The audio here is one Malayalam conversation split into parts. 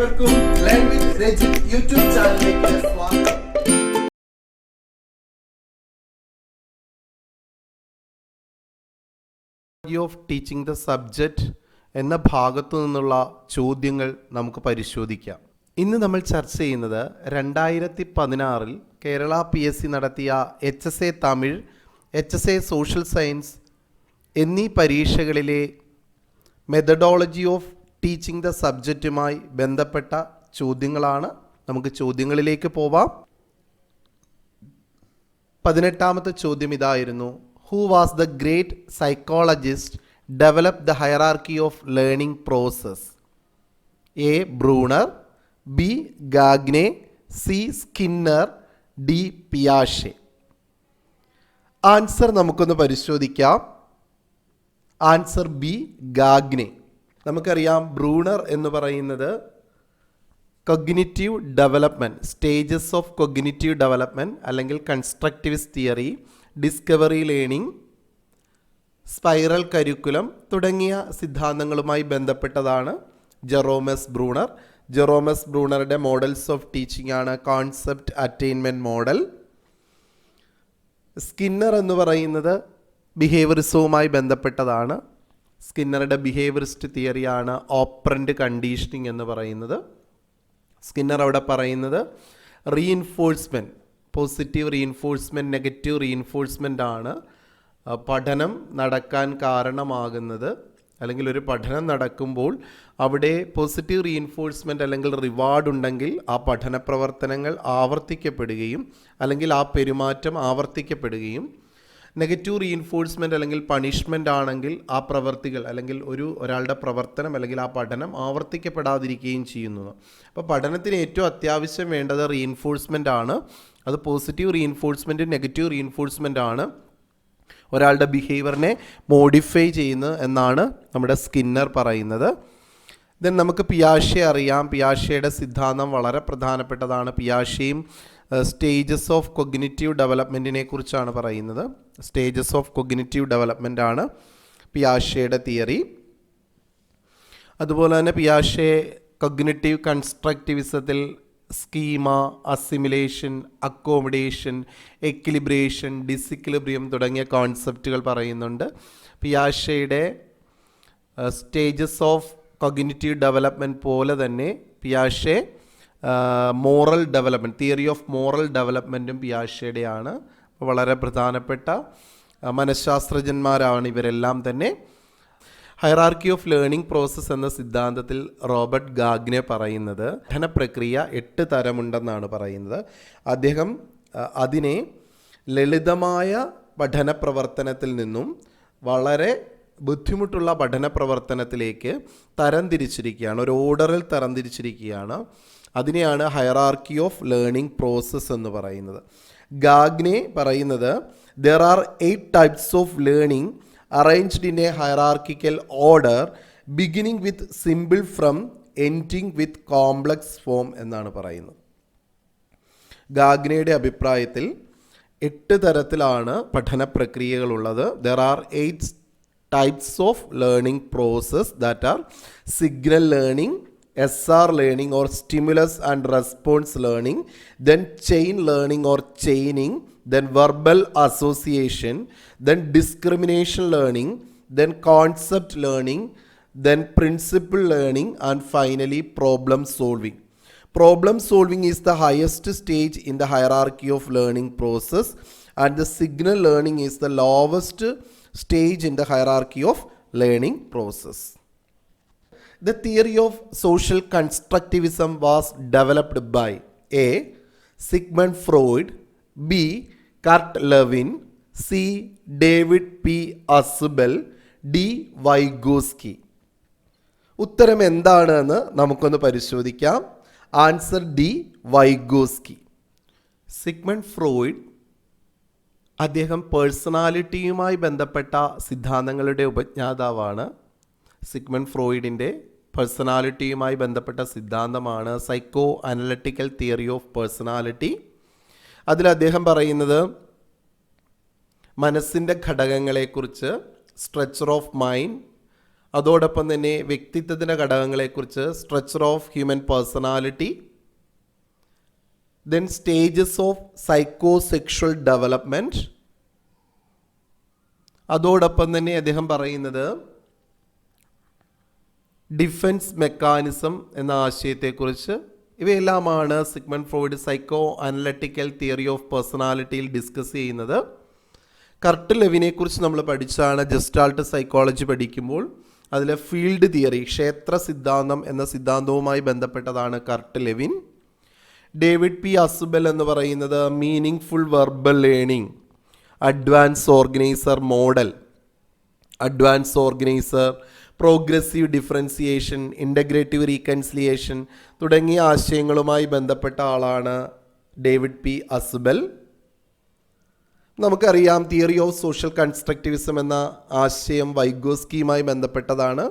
ഏവർക്കും ലേൺ വിത്ത് രജിത് യൂട്യൂബ് ചാനലിലേക്ക് സ്വാഗതം. ഓഫ് ടീച്ചിങ് ദ സബ്ജക്റ്റ് എന്ന ഭാഗത്തു നിന്നുള്ള ചോദ്യങ്ങൾ നമുക്ക് പരിശോധിക്കാം. ഇന്ന് നമ്മൾ ചർച്ച ചെയ്യുന്നത് 2016 കേരള PSC നടത്തിയ HSA Tamil, HSA social science എന്നീ പരീക്ഷകളിലെ മെത്തഡോളജി ഓഫ് ടീച്ചിങ് ദ സബ്ജക്റ്റുമായി ബന്ധപ്പെട്ട ചോദ്യങ്ങളാണ്. നമുക്ക് ചോദ്യങ്ങളിലേക്ക് പോവാം. 18ാമത്തെ ചോദ്യം ഇതായിരുന്നു: who was the great psychologist develop the hierarchy of learning process? A. Bruner, B. Gagne, C. Skinner, D. പിയാഷെ. ആൻസർ നമുക്കൊന്ന് പരിശോധിക്കാം. Answer B. ഗാഗ്നെ. നമുക്കറിയാം ബ്രൂണർ എന്ന് പറയുന്നത് cognitive development, stages of cognitive development അല്ലെങ്കിൽ constructivist theory, discovery learning, spiral curriculum തുടങ്ങിയ സിദ്ധാന്തങ്ങളുമായി ബന്ധപ്പെട്ടതാണ് ജെറോമസ് ബ്രൂണർ. ജെറോമസ് ബ്രൂണറുടെ മോഡൽസ് ഓഫ് ടീച്ചിങ് ആണ് കോൺസെപ്റ്റ് അറ്റൈൻമെൻറ്റ് മോഡൽ. സ്കിന്നർ എന്ന് പറയുന്നത് ബിഹേവിയറിസവുമായി ബന്ധപ്പെട്ടതാണ്. സ്കിന്നറുടെ ബിഹേവിയറിസ്റ്റ് തിയറിയാണ് ഓപ്പറൻ്റ് കണ്ടീഷനിങ് എന്ന് പറയുന്നത്. സ്കിന്നർ അവിടെ പറയുന്നത് reinforcement, positive reinforcement, negative reinforcement ആണ് പഠനം നടക്കാൻ കാരണമാകുന്നത്. അല്ലെങ്കിൽ ഒരു പഠനം നടക്കുമ്പോൾ അവിടെ പോസിറ്റീവ് റീഇൻഫോഴ്സ്മെൻറ്റ് അല്ലെങ്കിൽ റിവാർഡ് ഉണ്ടെങ്കിൽ ആ പഠന പ്രവർത്തനങ്ങൾ ആവർത്തിക്കപ്പെടുകയും അല്ലെങ്കിൽ ആ പെരുമാറ്റം ആവർത്തിക്കപ്പെടുകയും, നെഗറ്റീവ് റീഇൻഫോഴ്സ്മെൻറ്റ് അല്ലെങ്കിൽ പണിഷ്മെൻ്റ് ആണെങ്കിൽ ആ പ്രവർത്തികൾ അല്ലെങ്കിൽ ഒരാളുടെ പ്രവർത്തനം അല്ലെങ്കിൽ ആ പഠനം ആവർത്തിക്കപ്പെടാതിരിക്കുകയും ചെയ്യുന്നു. അപ്പോൾ പഠനത്തിന് ഏറ്റവും അത്യാവശ്യം വേണ്ടത് റീഇൻഫോഴ്സ്മെൻ്റ് ആണ്. അത് പോസിറ്റീവ് റീഇൻഫോഴ്സ്മെൻറ്റ്, നെഗറ്റീവ് റീഇൻഫോഴ്സ്മെൻ്റ് ആണ് ഒരാളുടെ ബിഹേവിയറിനെ മോഡിഫൈ ചെയ്യുന്നത് എന്നാണ് നമ്മുടെ സ്കിന്നർ പറയുന്നത്. ദെൻ നമുക്ക് പിയാഷെ അറിയാം. പിയാഷെയുടെ സിദ്ധാന്തം വളരെ പ്രധാനപ്പെട്ടതാണ്. പിയാഷെയും സ്റ്റേജസ് ഓഫ് കൊഗ്നിറ്റീവ് ഡെവലപ്മെൻറ്റിനെ കുറിച്ചാണ് പറയുന്നത്. സ്റ്റേജസ് ഓഫ് കൊഗ്നിറ്റീവ് ഡെവലപ്മെൻ്റ് ആണ് പിയാഷെയുടെ തിയറി. അതുപോലെ തന്നെ പിയാഷെ കൊഗ്നിറ്റീവ് കൺസ്ട്രക്റ്റിവിസത്തിൽ schema, assimilation, accommodation, equilibration, disequilibrium തുടങ്ങിയ കോൺസെപ്റ്റുകൾ പറയുന്നുണ്ട്. പിയാഷെയുടെ സ്റ്റേജസ് ഓഫ് കൊഗ്നിറ്റീവ് ഡെവലപ്മെൻറ്റ് പോലെ തന്നെ പിയാഷെ moral development, theory of moral ഡെവലപ്മെൻറ്റും പിയാഷെയുടെയാണ്. വളരെ പ്രധാനപ്പെട്ട മനഃശാസ്ത്രജ്ഞന്മാരാണ് ഇവരെല്ലാം തന്നെ. ഹയറാർക്കി ഓഫ് ലേണിംഗ് പ്രോസസ്സ് എന്ന സിദ്ധാന്തത്തിൽ റോബർട്ട് ഗാഗ്നെ പറയുന്നത് പഠന പ്രക്രിയ 8 തരമുണ്ടെന്നാണ് പറയുന്നത്. അദ്ദേഹം അതിനെ ലളിതമായ പഠന പ്രവർത്തനത്തിൽ നിന്നും വളരെ ബുദ്ധിമുട്ടുള്ള പഠന പ്രവർത്തനത്തിലേക്ക് തരംതിരിച്ചിരിക്കുകയാണ്, ഒരു ഓർഡറിൽ തരംതിരിച്ചിരിക്കുകയാണ്. അതിനെയാണ് ഹയറാർക്കി ഓഫ് ലേണിംഗ് പ്രോസസ്സ് എന്ന് പറയുന്നത്. ഗാഗ്നെ പറയുന്നത് there are 8 types of learning arranged in a hierarchical order beginning with simple from ending with complex form എന്നാണ് പറയുന്നത്. ഗാഗ്നയുടെ അഭിപ്രായത്തിൽ 8 തരത്തിലാണ് പഠന പ്രക്രിയകളുള്ളത്. There are 8 types of learning process that are signal learning, SR learning or stimulus and response learning, then chain learning or chaining, then verbal association, then discrimination learning, then concept learning, then principle learning, and finally problem solving. Problem solving is the highest stage in the hierarchy of learning process, and the signal learning is the lowest stage in the hierarchy of learning process. The theory of social constructivism was developed by A. Sigmund Freud, B. Kurt Lewin, C. David P. Ausubel, D. Vygotsky. ഉത്തരം എന്താണെന്ന് നമുക്കൊന്ന് പരിശോധിക്കാം. Answer D. Vygotsky. Sigmund Freud അദ്ദേഹം പേഴ്സണാലിറ്റിയുമായി ബന്ധപ്പെട്ട സിദ്ധാന്തങ്ങളുടെ ഉപജ്ഞാതാവാണ്. സിഗ്മണ്ട് ഫ്രോയിഡിൻ്റെ പേഴ്സണാലിറ്റിയുമായി ബന്ധപ്പെട്ട സിദ്ധാന്തമാണ് psycho analytical theory of personality. അതിൽ അദ്ദേഹം പറയുന്നത് മനസ്സിൻ്റെ ഘടകങ്ങളെക്കുറിച്ച്, സ്ട്രക്ചർ ഓഫ് മൈൻഡ്, അതോടൊപ്പം തന്നെ വ്യക്തിത്വത്തിൻ്റെ ഘടകങ്ങളെക്കുറിച്ച് structure of human personality, then stages of psychosexual development, അതോടൊപ്പം തന്നെ അദ്ദേഹം പറയുന്നത് ഡിഫെൻസ് മെക്കാനിസം എന്ന ആശയത്തെക്കുറിച്ച്. ഇവയെല്ലാമാണ് Sigmund Freud psycho analytical theory of പേഴ്സണാലിറ്റിയിൽ ഡിസ്കസ് ചെയ്യുന്നത്. കർട്ട് ലെവിനെക്കുറിച്ച് നമ്മൾ പഠിച്ചാണ് ജസ്റ്റാൾട്ട് സൈക്കോളജി പഠിക്കുമ്പോൾ. അതിലെ ഫീൽഡ് തിയറി, ക്ഷേത്ര സിദ്ധാന്തം എന്ന സിദ്ധാന്തവുമായി ബന്ധപ്പെട്ടതാണ് കർട്ട് ലെവിൻ. ഡേവിഡ് പി അസുബൽ എന്ന് പറയുന്നത് meaning full verbal learning, advance organiser model, advance organiser, progressive differentiation, integrative reconciliation തുടങ്ങിയ ആശയങ്ങളുമായി ബന്ധപ്പെട്ട ആളാണ് ഡേവിഡ് പി അസുബൽ. നമുക്കറിയാം തിയറി ഓഫ് സോഷ്യൽ കൺസ്ട്രക്റ്റിവിസം എന്ന ആശയം വൈഗോസ്കിയുമായി ബന്ധപ്പെട്ടതാണ്.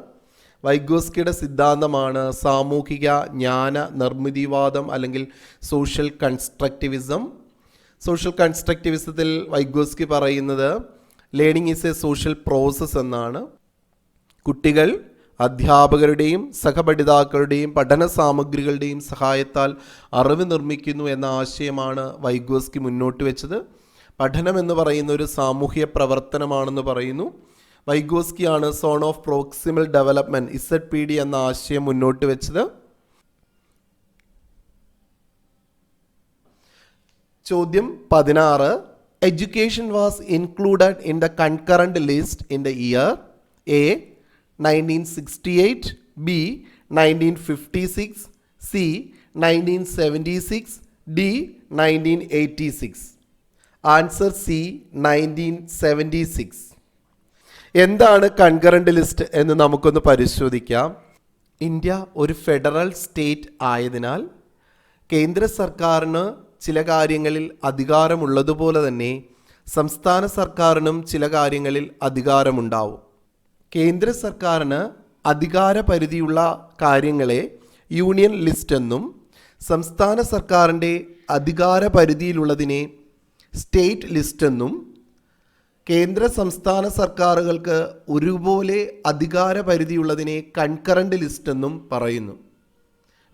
വൈഗോസ്കിയുടെ സിദ്ധാന്തമാണ് സാമൂഹിക ജ്ഞാന നിർമ്മിതിവാദം അല്ലെങ്കിൽ സോഷ്യൽ കൺസ്ട്രക്റ്റിവിസം. സോഷ്യൽ കൺസ്ട്രക്റ്റിവിസത്തിൽ വൈഗോസ്കി പറയുന്നത് learning is A social process എന്നാണ്. കുട്ടികൾ അധ്യാപകരുടെയും സഹപഠിതാക്കളുടെയും പഠന സാമഗ്രികളുടെയും സഹായത്താൽ അറിവ് നിർമ്മിക്കുന്നു എന്ന ആശയമാണ് വൈഗോസ്കി മുന്നോട്ട് വെച്ചത്. പഠനം എന്ന് പറയുന്ന ഒരു സാമൂഹ്യ പ്രവർത്തനമാണെന്ന് പറയുന്നു. വൈഗോസ്കിയാണ് zone of proximal development ZPD എന്ന ആശയം മുന്നോട്ട് വെച്ചത്. ചോദ്യം 16. Education was included in the concurrent list in the year A 1968, B 1956, C 1976, D 1986. Answer C 1976. എന്താണ് കൺകറന്റ് ലിസ്റ്റ് എന്ന് നമുക്കൊന്ന് പരിശോധിക്കാം. ഇന്ത്യ ഒരു ഫെഡറൽ സ്റ്റേറ്റ് ആയതിനാൽ കേന്ദ്ര സർക്കാരിന് ചില കാര്യങ്ങളിൽ അധികാരമുള്ളതുപോലെ തന്നെ സംസ്ഥാന സർക്കാരിനും ചില കാര്യങ്ങളിൽ അധികാരമുണ്ടാവും. കേന്ദ്ര സർക്കാരിന് അധികാര പരിധിയുള്ള കാര്യങ്ങളെ യൂണിയൻ ലിസ്റ്റ് എന്നും സംസ്ഥാന സർക്കാരിൻ്റെ അധികാര പരിധിയിലുള്ളതിനെ സ്റ്റേറ്റ് ലിസ്റ്റ് എന്നും കേന്ദ്ര സംസ്ഥാന സർക്കാരുകൾക്ക് ഒരുപോലെ അധികാര പരിധിയുള്ളതിനെ കൺകറന്റ് ലിസ്റ്റ് എന്നും പറയുന്നു.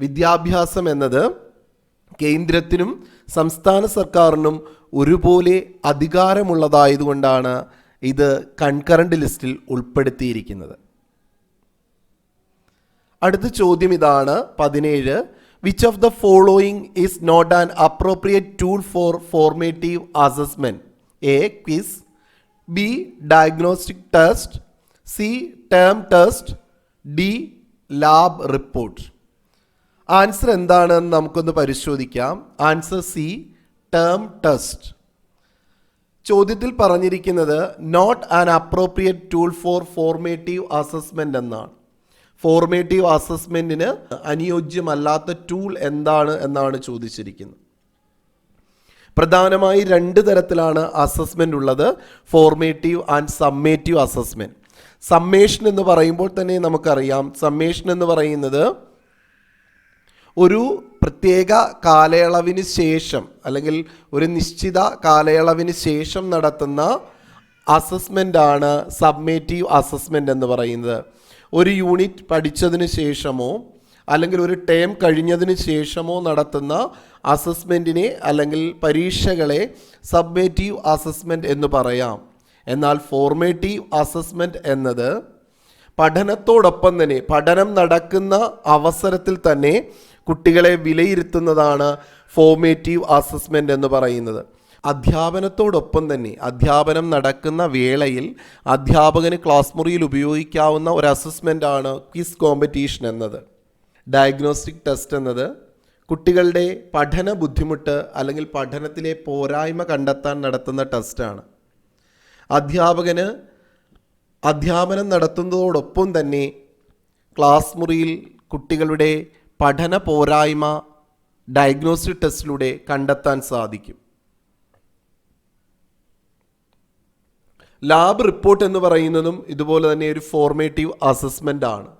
വിദ്യാഭ്യാസം എന്നത് കേന്ദ്രത്തിനും സംസ്ഥാന സർക്കാരിനും ഒരുപോലെ അധികാരമുള്ളതായതുകൊണ്ടാണ് ഇത് കൺകറന്റ് ലിസ്റ്റിൽ ഉൾപ്പെടുത്തിയിരിക്കുന്നത്. അടുത്ത ചോദ്യം ഇതാണ് 17. Which of the following is not an appropriate tool for formative assessment? A quiz, B diagnostic test, C term test, D lab report. Answer എന്താണെന്ന് നമുക്കൊന്ന് പരിശോധിക്കാം. Answer C term test. ചോദ്യത്തിൽ പറഞ്ഞിരിക്കുന്നത് not an appropriate tool for formative assessment എന്നാണ്. ഫോർമേറ്റീവ് അസസ്മെൻറ്റിന് അനുയോജ്യമല്ലാത്ത ടൂൾ എന്താണ് എന്നാണ് ചോദിച്ചിരിക്കുന്നത്. പ്രധാനമായി 2 തരത്തിലാണ് അസസ്മെൻ്റ് ഉള്ളത്, formative and summative assessment. Summation എന്ന് പറയുമ്പോൾ തന്നെ നമുക്കറിയാം, സമ്മേഷൻ എന്ന് പറയുന്നത് ഒരു പ്രത്യേക കാലയളവിന് ശേഷം അല്ലെങ്കിൽ ഒരു നിശ്ചിത കാലയളവിന് ശേഷം നടത്തുന്ന അസസ്മെൻ്റാണ് സമ്മേറ്റീവ് അസസ്മെൻ്റ് എന്ന് പറയുന്നത്. ഒരു യൂണിറ്റ് പഠിച്ചതിന് ശേഷമോ അല്ലെങ്കിൽ ഒരു ടേം കഴിഞ്ഞതിന് ശേഷമോ നടത്തുന്ന അസസ്മെൻറ്റിനെ അല്ലെങ്കിൽ പരീക്ഷകളെ സമ്മേറ്റീവ് അസസ്മെൻറ്റ് എന്ന് പറയാം. എന്നാൽ ഫോർമേറ്റീവ് അസസ്മെൻറ്റ് എന്നത് പഠനത്തോടൊപ്പം തന്നെ പഠനം നടക്കുന്ന അവസരത്തിൽ തന്നെ കുട്ടികളെ വിലയിരുത്തുന്നതാണ് ഫോർമേറ്റീവ് അസസ്മെൻ്റ് എന്ന് പറയുന്നത്. അധ്യാപനത്തോടൊപ്പം തന്നെ അധ്യാപനം നടക്കുന്ന വേളയിൽ അധ്യാപകന് ക്ലാസ് മുറിയിൽ ഉപയോഗിക്കാവുന്ന ഒരു അസസ്മെൻ്റാണ് ക്വിസ് കോമ്പറ്റീഷൻ എന്നത്. ഡയഗ്നോസ്റ്റിക് ടെസ്റ്റ് എന്നത് കുട്ടികളുടെ പഠന ബുദ്ധിമുട്ട് അല്ലെങ്കിൽ പഠനത്തിലെ പോരായ്മ കണ്ടെത്താൻ നടത്തുന്ന ടെസ്റ്റാണ്. അധ്യാപകന് അധ്യാപനം നടത്തുന്നതോടൊപ്പം തന്നെ ക്ലാസ് മുറിയിൽ കുട്ടികളുടെ പഠന പോരായ്മ ഡയഗ്നോസ്റ്റിക് ടെസ്റ്റിലൂടെ കണ്ടെത്താൻ സാധിക്കും. ലാബ് റിപ്പോർട്ട് എന്ന് പറയുന്നതും ഇതുപോലെ തന്നെ ഒരു ഫോർമേറ്റീവ് അസസ്മെൻ്റ് ആണ്.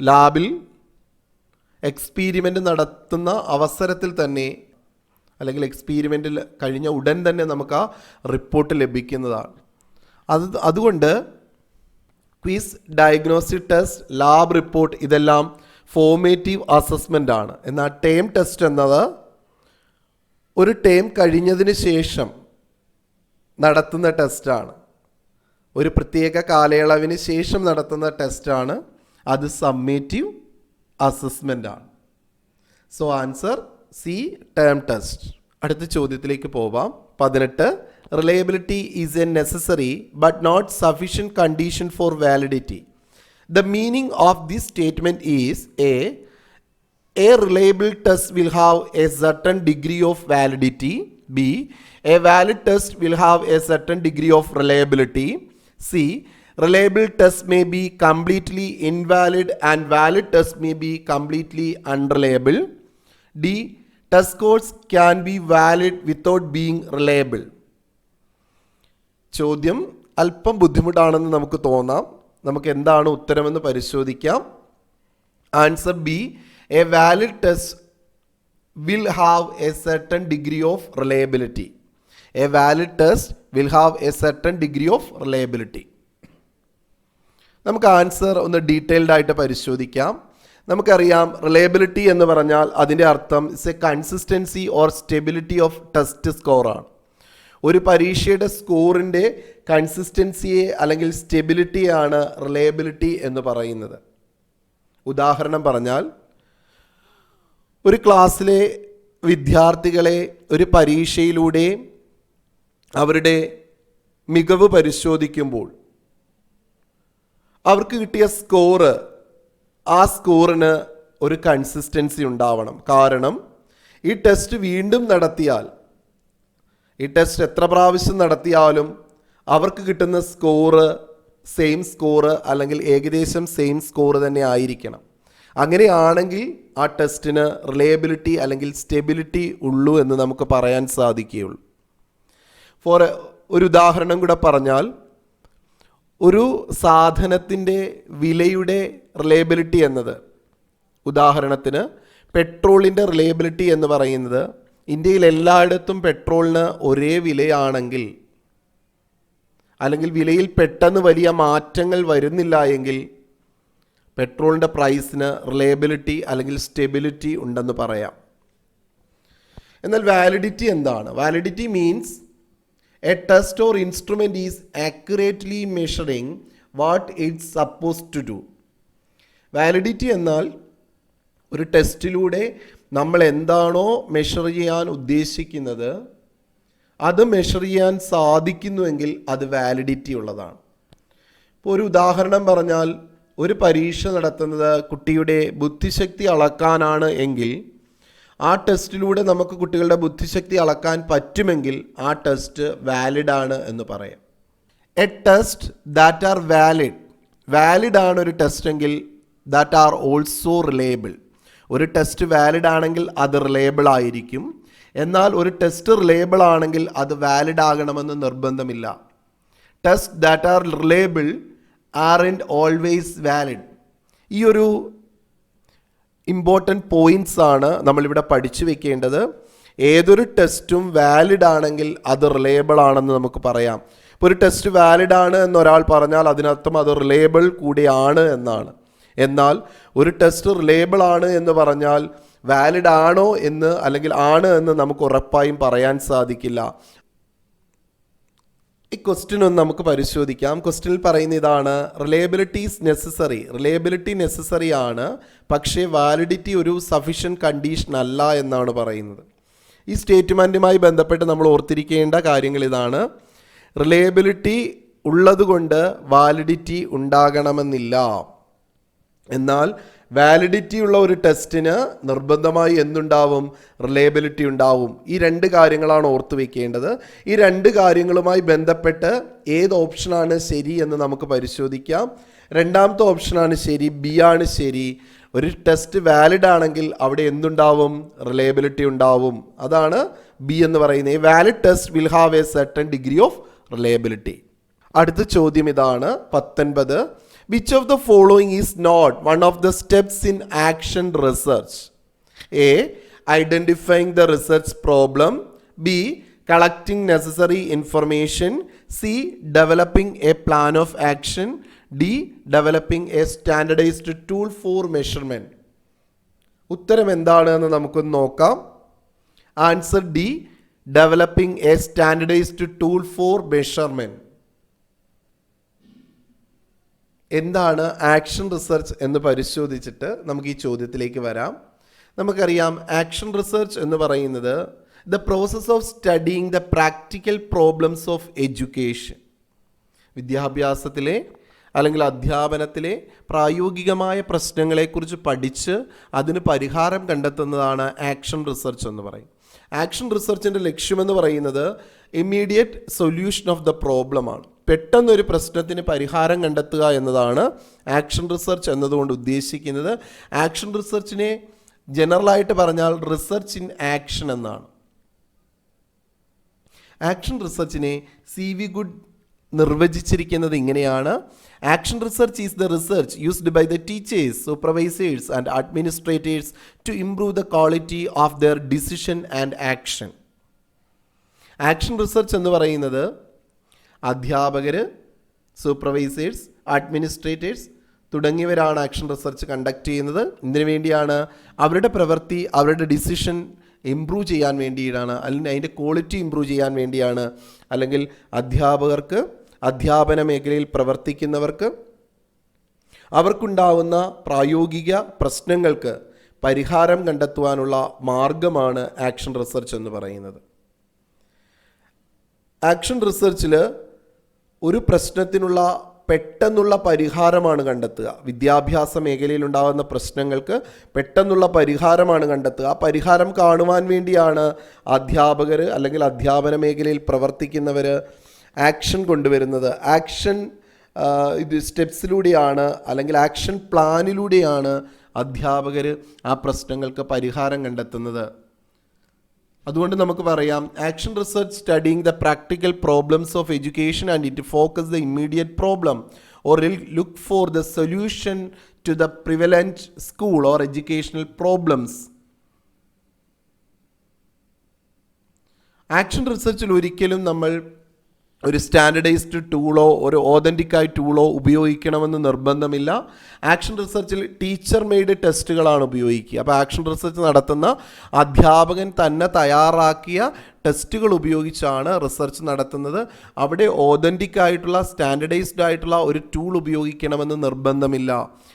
ലാബിൽ എക്സ്പീരിമെൻ്റ് നടത്തുന്ന അവസരത്തിൽ തന്നെ അല്ലെങ്കിൽ എക്സ്പീരിമെൻറ്റിൽ കഴിഞ്ഞ ഉടൻ തന്നെ നമുക്ക് ആ റിപ്പോർട്ട് ലഭിക്കുന്നതാണ്. അതുകൊണ്ട് quiz, diagnostic test, lab report ഇതെല്ലാം ഫോർമേറ്റീവ് അസസ്മെൻ്റ് ആണ്. എന്നാൽ ടേം ടെസ്റ്റ് എന്നത് ഒരു ടേം കഴിഞ്ഞതിന് ശേഷം നടത്തുന്ന ടെസ്റ്റാണ്. ഒരു പ്രത്യേക കാലയളവിന് ശേഷം നടത്തുന്ന ടെസ്റ്റാണ്. അത് സമ്മേറ്റീവ് അസസ്മെൻ്റ് ആണ്. So answer C, term test. അടുത്ത ചോദ്യത്തിലേക്ക് പോവാം. 18. Reliability is a necessary but not sufficient condition for validity. The meaning of this statement is a reliable test will have a certain degree of validity. B, a valid test will have a certain degree of reliability. C, reliable test may be completely invalid and valid test may be completely unreliable. D, test scores can be valid without being reliable. ചോദ്യം അല്പം ബുദ്ധിമുട്ടാണെന്ന് നമുക്ക് തോന്നാം. നമുക്ക് എന്താണ് ഉത്തരമെന്ന് പരിശോധിക്കാം. Answer B, a valid test will have a certain degree of reliability. A valid test will have a certain degree of reliability. നമുക്ക് ആൻസർ ഒന്ന് ഡീറ്റെയിൽഡ് ആയിട്ട് പരിശോധിക്കാം. നമുക്കറിയാം റിലയബിലിറ്റി എന്ന് പറഞ്ഞാൽ അതിൻ്റെ അർത്ഥം it's a consistency or stability of test സ്കോറാണ്. ഒരു പരീക്ഷയുടെ സ്കോറിൻ്റെ കൺസിസ്റ്റൻസിയെ അല്ലെങ്കിൽ സ്റ്റെബിലിറ്റിയാണ് റിലയബിലിറ്റി എന്ന് പറയുന്നത്. ഉദാഹരണം പറഞ്ഞാൽ ഒരു ക്ലാസ്സിലെ വിദ്യാർത്ഥികളെ ഒരു പരീക്ഷയിലൂടെ അവരുടെ മികവ് പരിശോധിക്കുമ്പോൾ അവർക്ക് കിട്ടിയ സ്കോറ്, ആ സ്കോറിന് ഒരു കൺസിസ്റ്റൻസി ഉണ്ടാവണം. കാരണം ഈ ടെസ്റ്റ് വീണ്ടും നടത്തിയാൽ, ഈ ടെസ്റ്റ് എത്ര പ്രാവശ്യം നടത്തിയാലും അവർക്ക് കിട്ടുന്ന സ്കോറ് സെയിം സ്കോറ് അല്ലെങ്കിൽ ഏകദേശം സെയിം സ്കോറ് തന്നെ ആയിരിക്കണം. അങ്ങനെയാണെങ്കിൽ ആ ടെസ്റ്റിന് റിലയബിലിറ്റി അല്ലെങ്കിൽ സ്റ്റെബിലിറ്റി ഉള്ളൂ എന്ന് നമുക്ക് പറയാൻ സാധിക്കുകയുള്ളൂ. ഒരു ഉദാഹരണം കൂടെ പറഞ്ഞാൽ, ഒരു സാധനത്തിൻ്റെ വിലയുടെ റിലയബിലിറ്റി എന്നത്, ഉദാഹരണത്തിന് പെട്രോളിൻ്റെ റിലയബിലിറ്റി എന്ന് പറയുന്നത്, ഇന്ത്യയിൽ എല്ലായിടത്തും പെട്രോളിന് ഒരേ വിലയാണെങ്കിൽ അല്ലെങ്കിൽ വിലയിൽ പെട്ടെന്ന് വലിയ മാറ്റങ്ങൾ വരുന്നില്ല എങ്കിൽ പെട്രോളിൻ്റെ പ്രൈസിന് റിലയബിലിറ്റി അല്ലെങ്കിൽ സ്റ്റെബിലിറ്റി ഉണ്ടെന്ന് പറയാം. എന്നാൽ വാലിഡിറ്റി എന്താണ്? Validity means a test or instrument is accurately measuring what it's supposed to do. Validity എന്നാൽ ഒരു ടെസ്റ്റിലൂടെ നമ്മൾ എന്താണോ മെഷർ ചെയ്യാൻ ഉദ്ദേശിക്കുന്നത് അത് മെഷർ ചെയ്യാൻ സാധിക്കുന്നുവെങ്കിൽ അത് വാലിഡിറ്റി ഉള്ളതാണ്. ഇപ്പോൾ ഒരു ഉദാഹരണം പറഞ്ഞാൽ, ഒരു പരീക്ഷ നടത്തുന്നത് കുട്ടിയുടെ ബുദ്ധിശക്തി അളക്കാനാണ് എങ്കിൽ ആ ടെസ്റ്റിലൂടെ നമുക്ക് കുട്ടികളുടെ ബുദ്ധിശക്തി അളക്കാൻ പറ്റുമെങ്കിൽ ആ ടെസ്റ്റ് വാലിഡ് ആണ് എന്ന് പറയാം. A test that R valid ആണ് ഒരു ടെസ്റ്റ് എങ്കിൽ ദാറ്റ് ആർ ഓൾസോ റിലയബിൾ. ഒരു ടെസ്റ്റ് വാലിഡ് ആണെങ്കിൽ അത് റിലയബിൾ ആയിരിക്കും. എന്നാൽ ഒരു ടെസ്റ്റ് റിലയബിൾ ആണെങ്കിൽ അത് വാലിഡ് ആകണമെന്ന് നിർബന്ധമില്ല. Test that are reliable aren't always valid. ഈ ഒരു ഇമ്പോർട്ടൻറ്റ് പോയിൻറ്റ്സ് ആണ് നമ്മളിവിടെ പഠിച്ചു വെക്കേണ്ടത്. ഏതൊരു ടെസ്റ്റും വാലിഡ് ആണെങ്കിൽ അത് റിലയബിൾ ആണെന്ന് നമുക്ക് പറയാം. ഇപ്പോൾ ഒരു ടെസ്റ്റ് വാലിഡ് ആണ് എന്നൊരാൾ പറഞ്ഞാൽ അതിനർത്ഥം അത് റിലയബിൾ കൂടിയാണ് എന്നാണ്. എന്നാൽ ഒരു ടെസ്റ്റ് റിലയബിൾ ആണ് എന്ന് പറഞ്ഞാൽ വാലിഡ് ആണോ എന്ന് അല്ലെങ്കിൽ ആണ് എന്ന് നമുക്ക് ഉറപ്പായും പറയാൻ സാധിക്കില്ല. ഈ ക്വസ്റ്റ്യൻ ഒന്ന് നമുക്ക് പരിശോധിക്കാം. ക്വസ്റ്റ്യനിൽ പറയുന്ന ഇതാണ്, reliability is necessary. Reliability necessary ആണ്, പക്ഷേ വാലിഡിറ്റി ഒരു സഫിഷ്യൻറ്റ് കണ്ടീഷൻ അല്ല എന്നാണ് പറയുന്നത്. ഈ സ്റ്റേറ്റ്മെൻറ്റുമായി ബന്ധപ്പെട്ട് നമ്മൾ ഓർത്തിരിക്കേണ്ട കാര്യങ്ങൾ ഇതാണ്. റിലയബിലിറ്റി ഉള്ളതുകൊണ്ട് വാലിഡിറ്റി ഉണ്ടാകണമെന്നില്ല. എന്നാൽ വാലിഡിറ്റി ഉള്ള ഒരു ടെസ്റ്റിന് നിർബന്ധമായി എന്തുണ്ടാവും? റിലയബിലിറ്റി ഉണ്ടാവും. ഈ രണ്ട് കാര്യങ്ങളാണ് ഓർത്ത് വയ്ക്കേണ്ടത്. ഈ രണ്ട് കാര്യങ്ങളുമായി ബന്ധപ്പെട്ട് ഏത് ഓപ്ഷനാണ് ശരി എന്ന് നമുക്ക് പരിശോധിക്കാം. രണ്ടാമത്തെ ഓപ്ഷനാണ് ശരി, ബി ആണ് ശരി. ഒരു ടെസ്റ്റ് വാലിഡ് ആണെങ്കിൽ അവിടെ എന്തുണ്ടാവും? റിലയബിലിറ്റി ഉണ്ടാവും. അതാണ് ബി എന്ന് പറയുന്നത്. Valid test will have A certain degree of reliability. അടുത്ത ചോദ്യം ഇതാണ് 19. Which of the following is not one of the steps in action research? A, identifying the research problem. B, collecting necessary information. C, developing a plan of action. D developing a standardized tool for measurement. ഉത്തരം എന്താണ് എന്ന് നമുക്കൊന്ന് നോക്കാം. Answer D developing a standardized tool for measurement. എന്താണ് ആക്ഷൻ റിസർച്ച് എന്ന് പരിശോധിച്ചിട്ട് നമുക്ക് ഈ ചോദ്യത്തിലേക്ക് വരാം. നമുക്കറിയാം ആക്ഷൻ റിസർച്ച് എന്ന് പറയുന്നത് the process of studying the practical problems of education. വിദ്യാഭ്യാസത്തിലെ അല്ലെങ്കിൽ അധ്യാപനത്തിലെ പ്രായോഗികമായ പ്രശ്നങ്ങളെക്കുറിച്ച് പഠിച്ച് അതിന് പരിഹാരം കണ്ടെത്തുന്നതാണ് ആക്ഷൻ റിസർച്ച് എന്ന് പറയും. ആക്ഷൻ റിസർച്ചിൻ്റെ ലക്ഷ്യമെന്ന് പറയുന്നത് immediate solution of the problem ആണ്. പെട്ടെന്നൊരു പ്രശ്നത്തിന് പരിഹാരം കണ്ടെത്തുക എന്നതാണ് ആക്ഷൻ റിസർച്ച് എന്നതുകൊണ്ട് ഉദ്ദേശിക്കുന്നത്. ആക്ഷൻ റിസർച്ചിനെ ജനറലായിട്ട് പറഞ്ഞാൽ റിസർച്ച് ഇൻ ആക്ഷൻ എന്നാണ്. ആക്ഷൻ റിസർച്ചിനെ CV ഗുഡ് നിർവചിച്ചിരിക്കുന്നത് ഇങ്ങനെയാണ്: action research is the research used by the teachers, supervisors and administrators to improve the quality of their decision and action. Action research എന്ന് പറയുന്നത് അധ്യാപകർ, സൂപ്പർവൈസേഴ്സ്, അഡ്മിനിസ്ട്രേറ്റേഴ്സ് തുടങ്ങിയവരാണ് ആക്ഷൻ റിസർച്ച് കണ്ടക്ട് ചെയ്യുന്നത്. ഇതിനു വേണ്ടിയാണ് അവരുടെ പ്രവൃത്തി, അവരുടെ ഡിസിഷൻ ഇംപ്രൂവ് ചെയ്യാൻ വേണ്ടിയിട്ടാണ്, അല്ലെങ്കിൽ അതിൻ്റെ ക്വാളിറ്റി ഇംപ്രൂവ് ചെയ്യാൻ വേണ്ടിയാണ്, അല്ലെങ്കിൽ അധ്യാപകർക്ക്, അധ്യാപന മേഖലയിൽ പ്രവർത്തിക്കുന്നവർക്ക് അവർക്കുണ്ടാവുന്ന പ്രായോഗിക പ്രശ്നങ്ങൾക്ക് പരിഹാരം കണ്ടെത്തുവാനുള്ള മാർഗമാണ് ആക്ഷൻ റിസർച്ച് എന്ന് പറയുന്നത്. ആക്ഷൻ റിസർച്ചിൽ ഒരു പ്രശ്നത്തിനുള്ള പെട്ടെന്നുള്ള പരിഹാരമാണ് കണ്ടെത്തുക. വിദ്യാഭ്യാസ മേഖലയിൽ ഉണ്ടാകുന്ന പ്രശ്നങ്ങൾക്ക് പെട്ടെന്നുള്ള പരിഹാരമാണ് കണ്ടെത്തുക. ആ പരിഹാരം കാണുവാൻ വേണ്ടിയാണ് അധ്യാപകർ അല്ലെങ്കിൽ അധ്യാപന മേഖലയിൽ പ്രവർത്തിക്കുന്നവർ ആക്ഷൻ കൊണ്ടുവരുന്നത്. ആക്ഷൻ ഇത് സ്റ്റെപ്സിലൂടെയാണ് അല്ലെങ്കിൽ ആക്ഷൻ പ്ലാനിലൂടെയാണ് അധ്യാപകർ ആ പ്രശ്നങ്ങൾക്ക് പരിഹാരം കണ്ടെത്തുന്നത്. അതുകൊണ്ട് നമുക്ക് പറയാം action research studying the practical problems of education and it focus the immediate problem or look for the solution to the prevalent school or educational problems. Action റിസർച്ചിൽ ഒരിക്കലും നമ്മൾ ഒരു സ്റ്റാൻഡർഡൈസ്ഡ് ടൂളോ ഒരു ഓതൻറ്റിക്കായ ടൂളോ ഉപയോഗിക്കണമെന്ന് നിർബന്ധമില്ല. ആക്ഷൻ റിസർച്ചിൽ ടീച്ചർ മെയ്ഡ് ടെസ്റ്റുകളാണ് ഉപയോഗിക്കുക. അപ്പോൾ ആക്ഷൻ റിസർച്ച് നടത്തുന്ന അധ്യാപകൻ തന്നെ തയ്യാറാക്കിയ ടെസ്റ്റുകൾ ഉപയോഗിച്ചാണ് റിസർച്ച് നടത്തുന്നത്. അവിടെ ഓതൻറ്റിക് ആയിട്ടുള്ള സ്റ്റാൻഡർഡൈസ്ഡ് ആയിട്ടുള്ള ഒരു ടൂൾ ഉപയോഗിക്കണമെന്ന് നിർബന്ധമില്ല.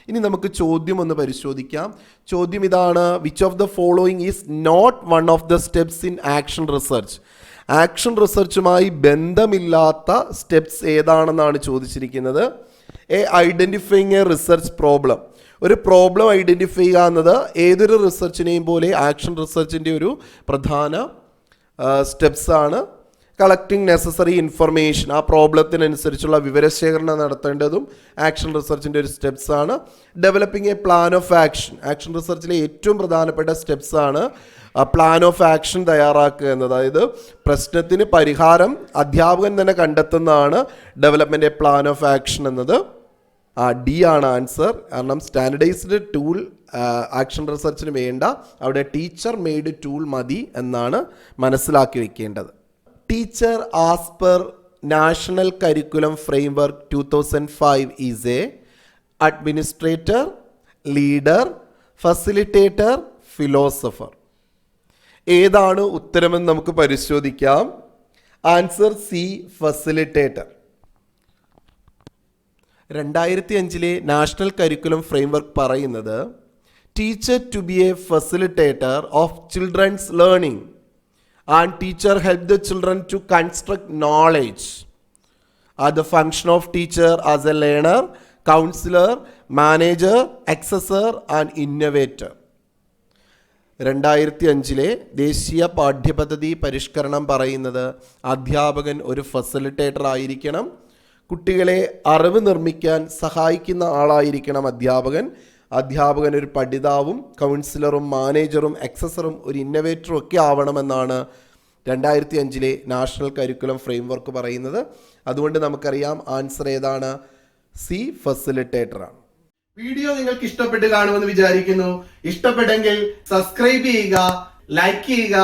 ഇനി നമുക്ക് ചോദ്യം ഒന്ന് പരിശോധിക്കാം. ചോദ്യം ഇതാണ്: which of the following is not one of the steps in action research? Action റിസർച്ചുമായി ബന്ധമില്ലാത്ത സ്റ്റെപ്സ് ഏതാണെന്നാണ് ചോദിച്ചിരിക്കുന്നത്. Identifying a research problem. ഒരു പ്രോബ്ലം ഐഡൻറ്റിഫൈ ചെയ്യുക എന്നത് ഏതൊരു റിസർച്ചിനെയും പോലെ ആക്ഷൻ റിസർച്ചിൻ്റെ ഒരു പ്രധാന സ്റ്റെപ്സാണ്. കളക്ടിങ് നെസസറി ഇൻഫർമേഷൻ, ആ പ്രോബ്ലത്തിനനുസരിച്ചുള്ള വിവരശേഖരണം നടത്തേണ്ടതും ആക്ഷൻ റിസർച്ചിൻ്റെ ഒരു സ്റ്റെപ്സാണ്. Developing a plan of action, action റിസർച്ചിലെ ഏറ്റവും പ്രധാനപ്പെട്ട സ്റ്റെപ്സാണ് പ്ലാൻ ഓഫ് ആക്ഷൻ തയ്യാറാക്കുക എന്നത്. അതായത് പ്രശ്നത്തിന് പരിഹാരം അധ്യാപകൻ തന്നെ കണ്ടെത്തുന്നതാണ് development a plan of action എന്നത്. ഡി ആണ് ആൻസർ. കാരണം സ്റ്റാൻഡർഡൈസ്ഡ് ടൂൾ ആക്ഷൻ റിസർച്ചിന് വേണ്ട, അവിടെ ടീച്ചർ മെയ്ഡ് ടൂൾ മതി എന്നാണ് മനസ്സിലാക്കി വെക്കേണ്ടത്. Teacher as per national curriculum framework 2005 is a administrator, leader, facilitator, philosopher. ഏതാണ് ഉത്തരമെന്ന് നമുക്ക് പരിശോധിക്കാം. Answer C, facilitator. 2005 national curriculum framework പറയുന്നത് teacher to be a facilitator of children's learning and teacher help the children to construct knowledge. Are the function of teacher as a learner, counsellor, manager, assessor and innovator. 2005 ദേശീയ പാഠ്യപദ്ധതി പരിഷ്കരണം പറയുന്നത് അധ്യാപകൻ ഒരു ഫെസിലിറ്റേറ്റർ ആയിരിക്കണം. കുട്ടികളെ അറിവ് നിർമ്മിക്കാൻ സഹായിക്കുന്ന ആളായിരിക്കണം അധ്യാപകൻ. അധ്യാപകൻ ഒരു പഠിതാവും കൗൺസിലറും മാനേജറും അക്സസറും ഒരു ഇന്നോവേറ്ററും ഒക്കെ ആവണമെന്നാണ് 2005 നാഷണൽ കരിക്കുലം ഫ്രെയിംവർക്ക് പറയുന്നത്. അതുകൊണ്ട് നമുക്കറിയാം ആൻസർ ഏതാണ്? സി, ഫെസിലിറ്റേറ്ററാണ്. വീഡിയോ നിങ്ങൾക്ക് ഇഷ്ടപ്പെട്ട് കാണുമെന്ന് വിചാരിക്കുന്നു. ഇഷ്ടപ്പെട്ടെങ്കിൽ സബ്സ്ക്രൈബ് ചെയ്യുക, ലൈക്ക് ചെയ്യുക,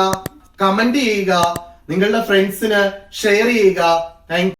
കമന്റ് ചെയ്യുക, നിങ്ങളുടെ ഫ്രണ്ട്സിന് ഷെയർ ചെയ്യുക. താങ്ക്